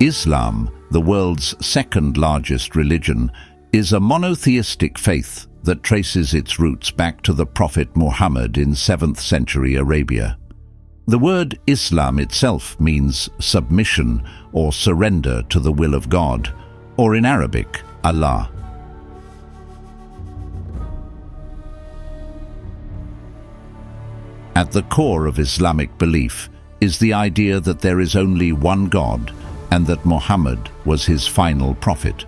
Islam, the world's second largest religion, is a monotheistic faith that traces its roots back to the Prophet Muhammad in 7th century Arabia. The word Islam itself means submission or surrender to the will of God, or in Arabic, Allah. At the core of Islamic belief is the idea that there is only one God and that Muhammad was his final prophet.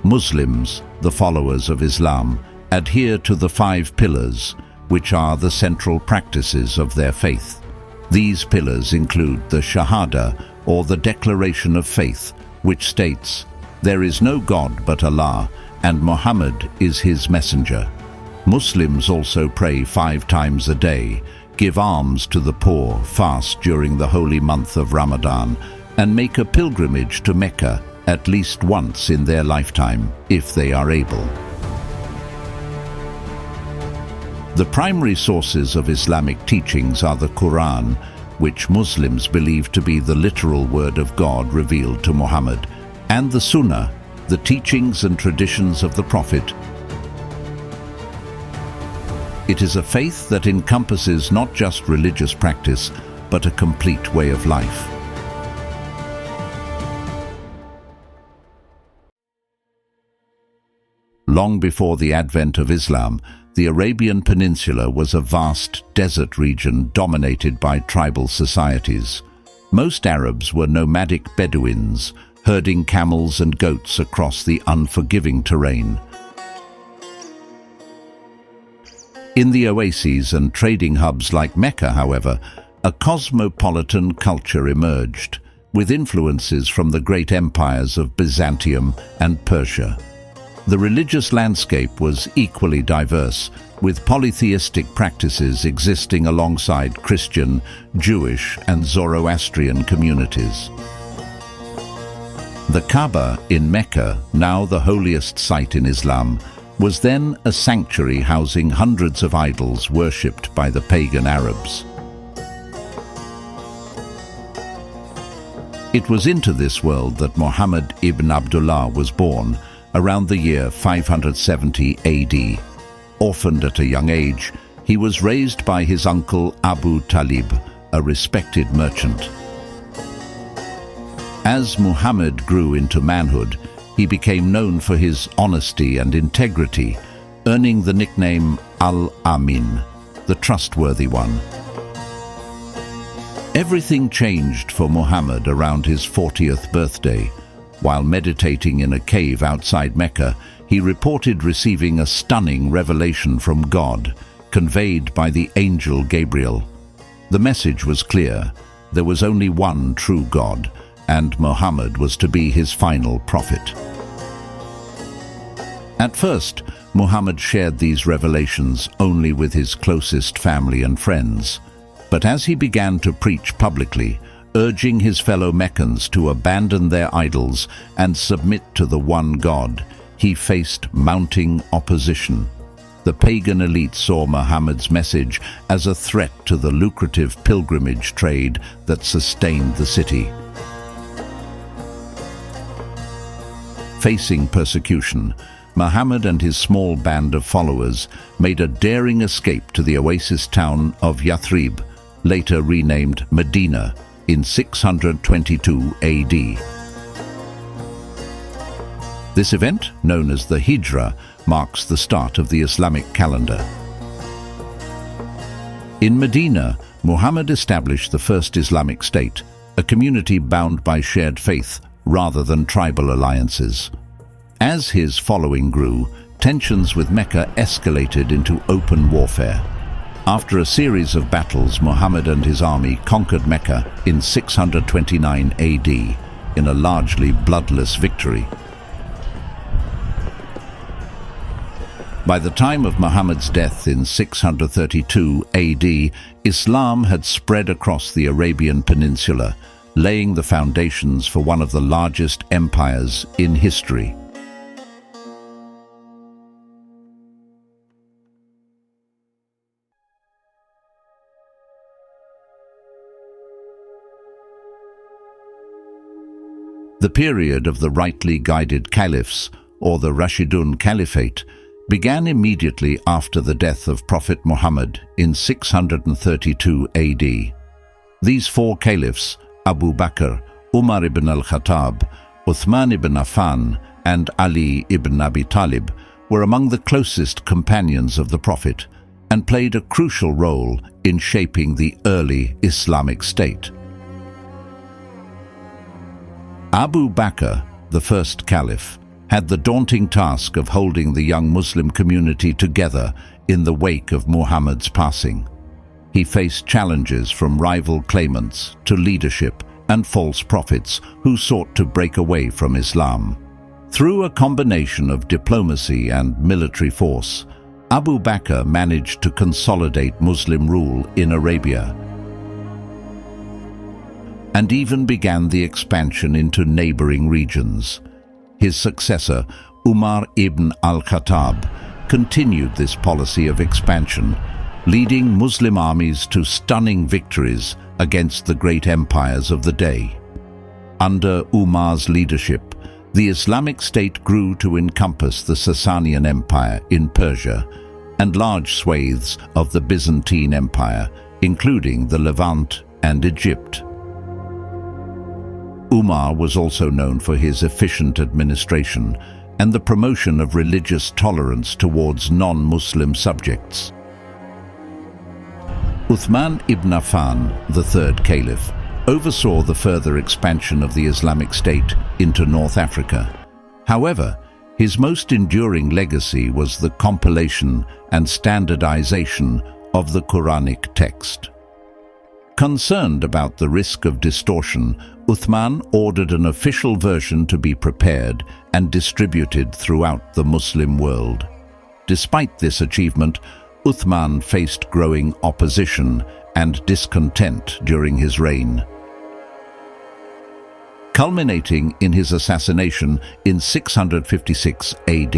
Muslims, the followers of Islam, adhere to the 5 pillars, which are the central practices of their faith. These pillars include the Shahada, or the Declaration of Faith, which states, "There is no God but Allah, and Muhammad is his messenger." Muslims also pray 5 times a day, give alms to the poor, fast during the holy month of Ramadan, and make a pilgrimage to Mecca at least once in their lifetime, if they are able. The primary sources of Islamic teachings are the Quran, which Muslims believe to be the literal word of God revealed to Muhammad, and the Sunnah, the teachings and traditions of the Prophet. It is a faith that encompasses not just religious practice, but a complete way of life. Long before the advent of Islam, the Arabian Peninsula was a vast desert region dominated by tribal societies. Most Arabs were nomadic Bedouins, herding camels and goats across the unforgiving terrain. In the oases and trading hubs like Mecca, however, a cosmopolitan culture emerged, with influences from the great empires of Byzantium and Persia. The religious landscape was equally diverse, with polytheistic practices existing alongside Christian, Jewish, and Zoroastrian communities. The Kaaba in Mecca, now the holiest site in Islam, was then a sanctuary housing hundreds of idols worshipped by the pagan Arabs. It was into this world that Muhammad ibn Abdullah was born, around the year 570 AD. Orphaned at a young age, he was raised by his uncle Abu Talib, a respected merchant. As Muhammad grew into manhood, he became known for his honesty and integrity, earning the nickname Al-Amin, the trustworthy one. Everything changed for Muhammad around his 40th birthday. While meditating in a cave outside Mecca, he reported receiving a stunning revelation from God, conveyed by the angel Gabriel. The message was clear: there was only one true God, and Muhammad was to be his final prophet. At first, Muhammad shared these revelations only with his closest family and friends. But as he began to preach publicly, urging his fellow Meccans to abandon their idols and submit to the one God, he faced mounting opposition. The pagan elite saw Muhammad's message as a threat to the lucrative pilgrimage trade that sustained the city. Facing persecution, Muhammad and his small band of followers made a daring escape to the oasis town of Yathrib, later renamed Medina, in 622 AD. This event, known as the Hijra, marks the start of the Islamic calendar. In Medina, Muhammad established the first Islamic state, a community bound by shared faith rather than tribal alliances. As his following grew, tensions with Mecca escalated into open warfare. After a series of battles, Muhammad and his army conquered Mecca in 629 AD in a largely bloodless victory. By the time of Muhammad's death in 632 AD, Islam had spread across the Arabian Peninsula, laying the foundations for one of the largest empires in history. The period of the rightly guided caliphs, or the Rashidun Caliphate, began immediately after the death of Prophet Muhammad in 632 AD. These four caliphs, Abu Bakr, Umar ibn al-Khattab, Uthman ibn Affan, and Ali ibn Abi Talib, were among the closest companions of the Prophet and played a crucial role in shaping the early Islamic State. Abu Bakr, the first caliph, had the daunting task of holding the young Muslim community together in the wake of Muhammad's passing. He faced challenges from rival claimants to leadership and false prophets who sought to break away from Islam. Through a combination of diplomacy and military force, Abu Bakr managed to consolidate Muslim rule in Arabia and even began the expansion into neighboring regions. His successor, Umar ibn al-Khattab, continued this policy of expansion, leading Muslim armies to stunning victories against the great empires of the day. Under Umar's leadership, the Islamic State grew to encompass the Sasanian Empire in Persia and large swathes of the Byzantine Empire, including the Levant and Egypt. Umar was also known for his efficient administration and the promotion of religious tolerance towards non-Muslim subjects. Uthman ibn Affan, the third caliph, oversaw the further expansion of the Islamic State into North Africa. However, his most enduring legacy was the compilation and standardization of the Quranic text. Concerned about the risk of distortion, Uthman ordered an official version to be prepared and distributed throughout the Muslim world. Despite this achievement, Uthman faced growing opposition and discontent during his reign, culminating in his assassination in 656 AD.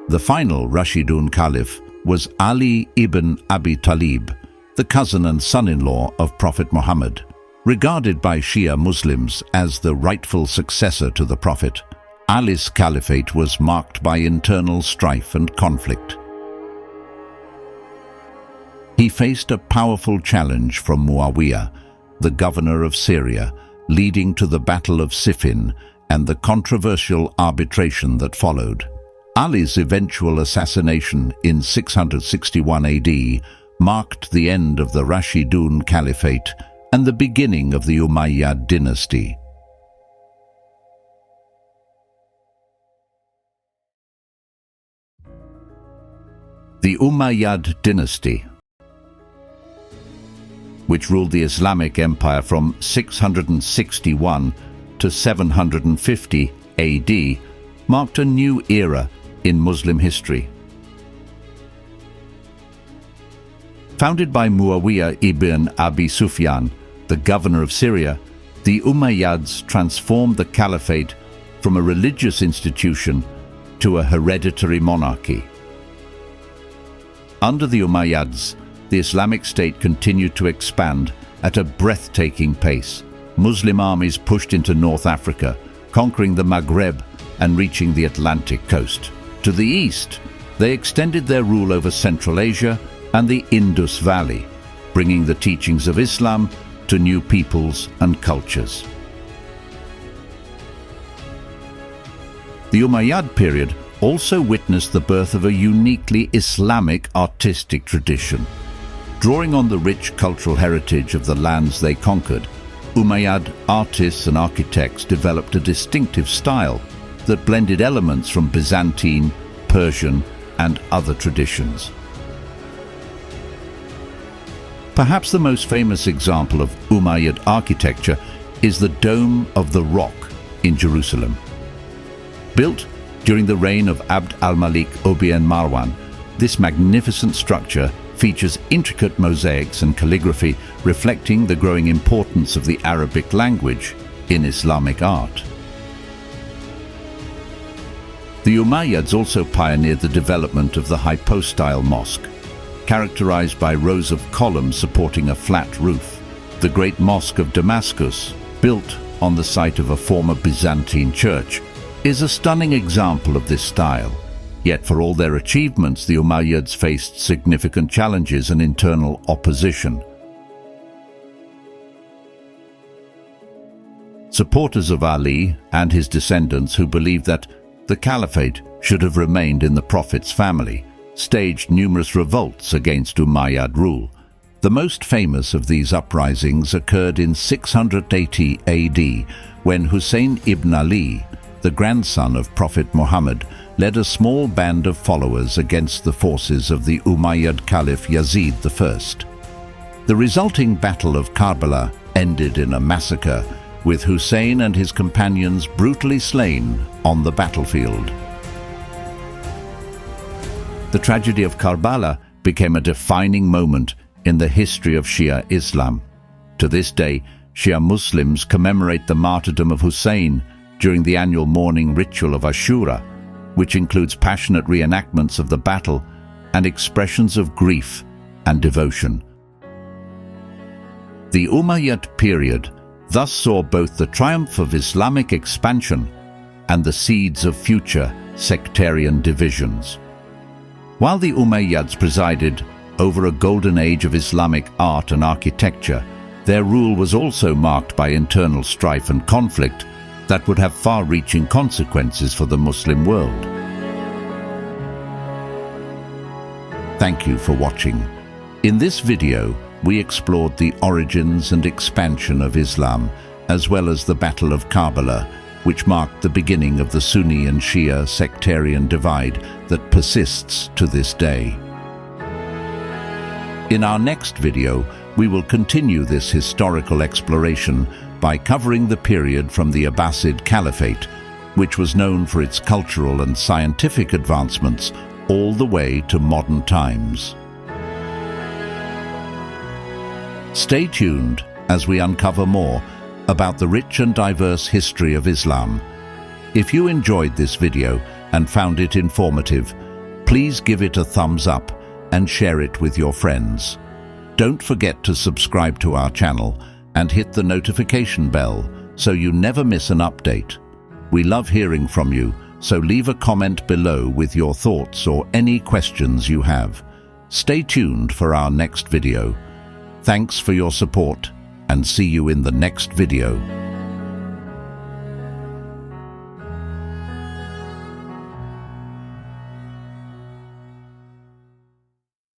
The final Rashidun Caliph was Ali ibn Abi Talib, the cousin and son-in-law of Prophet Muhammad. Regarded by Shia Muslims as the rightful successor to the Prophet, Ali's caliphate was marked by internal strife and conflict. He faced a powerful challenge from Muawiyah, the governor of Syria, leading to the Battle of Siffin and the controversial arbitration that followed. Ali's eventual assassination in 661 AD marked the end of the Rashidun Caliphate and the beginning of the Umayyad Dynasty. The Umayyad Dynasty, which ruled the Islamic Empire from 661 to 750 AD, marked a new era in Muslim history. Founded by Muawiyah ibn Abi Sufyan, the governor of Syria, the Umayyads transformed the caliphate from a religious institution to a hereditary monarchy. Under the Umayyads, the Islamic State continued to expand at a breathtaking pace. Muslim armies pushed into North Africa, conquering the Maghreb and reaching the Atlantic coast. To the east, they extended their rule over Central Asia and the Indus Valley, bringing the teachings of Islam to new peoples and cultures. The Umayyad period also witnessed the birth of a uniquely Islamic artistic tradition. Drawing on the rich cultural heritage of the lands they conquered, Umayyad artists and architects developed a distinctive style that blended elements from Byzantine, Persian, and other traditions. Perhaps the most famous example of Umayyad architecture is the Dome of the Rock in Jerusalem. Built during the reign of Abd al-Malik ibn Marwan, this magnificent structure features intricate mosaics and calligraphy reflecting the growing importance of the Arabic language in Islamic art. The Umayyads also pioneered the development of the hypostyle mosque, characterized by rows of columns supporting a flat roof. The Great Mosque of Damascus, built on the site of a former Byzantine church, is a stunning example of this style. Yet for all their achievements, the Umayyads faced significant challenges and internal opposition. Supporters of Ali and his descendants, who believed that the Caliphate should have remained in the Prophet's family, staged numerous revolts against Umayyad rule. The most famous of these uprisings occurred in 680 AD, when Hussein ibn Ali, the grandson of Prophet Muhammad, led a small band of followers against the forces of the Umayyad Caliph Yazid I. The resulting Battle of Karbala ended in a massacre, with Hussein and his companions brutally slain on the battlefield. The tragedy of Karbala became a defining moment in the history of Shia Islam. To this day, Shia Muslims commemorate the martyrdom of Hussein during the annual mourning ritual of Ashura, which includes passionate reenactments of the battle and expressions of grief and devotion. The Umayyad period thus saw both the triumph of Islamic expansion and the seeds of future sectarian divisions. While the Umayyads presided over a golden age of Islamic art and architecture, their rule was also marked by internal strife and conflict that would have far-reaching consequences for the Muslim world. Thank you for watching. In this video, we explored the origins and expansion of Islam, as well as the Battle of Karbala, which marked the beginning of the Sunni and Shia sectarian divide that persists to this day. In our next video, we will continue this historical exploration by covering the period from the Abbasid Caliphate, which was known for its cultural and scientific advancements, all the way to modern times. Stay tuned as we uncover more about the rich and diverse history of Islam. If you enjoyed this video and found it informative, please give it a thumbs up and share it with your friends. Don't forget to subscribe to our channel and hit the notification bell so you never miss an update. We love hearing from you, so leave a comment below with your thoughts or any questions you have. Stay tuned for our next video. Thanks for your support, and see you in the next video.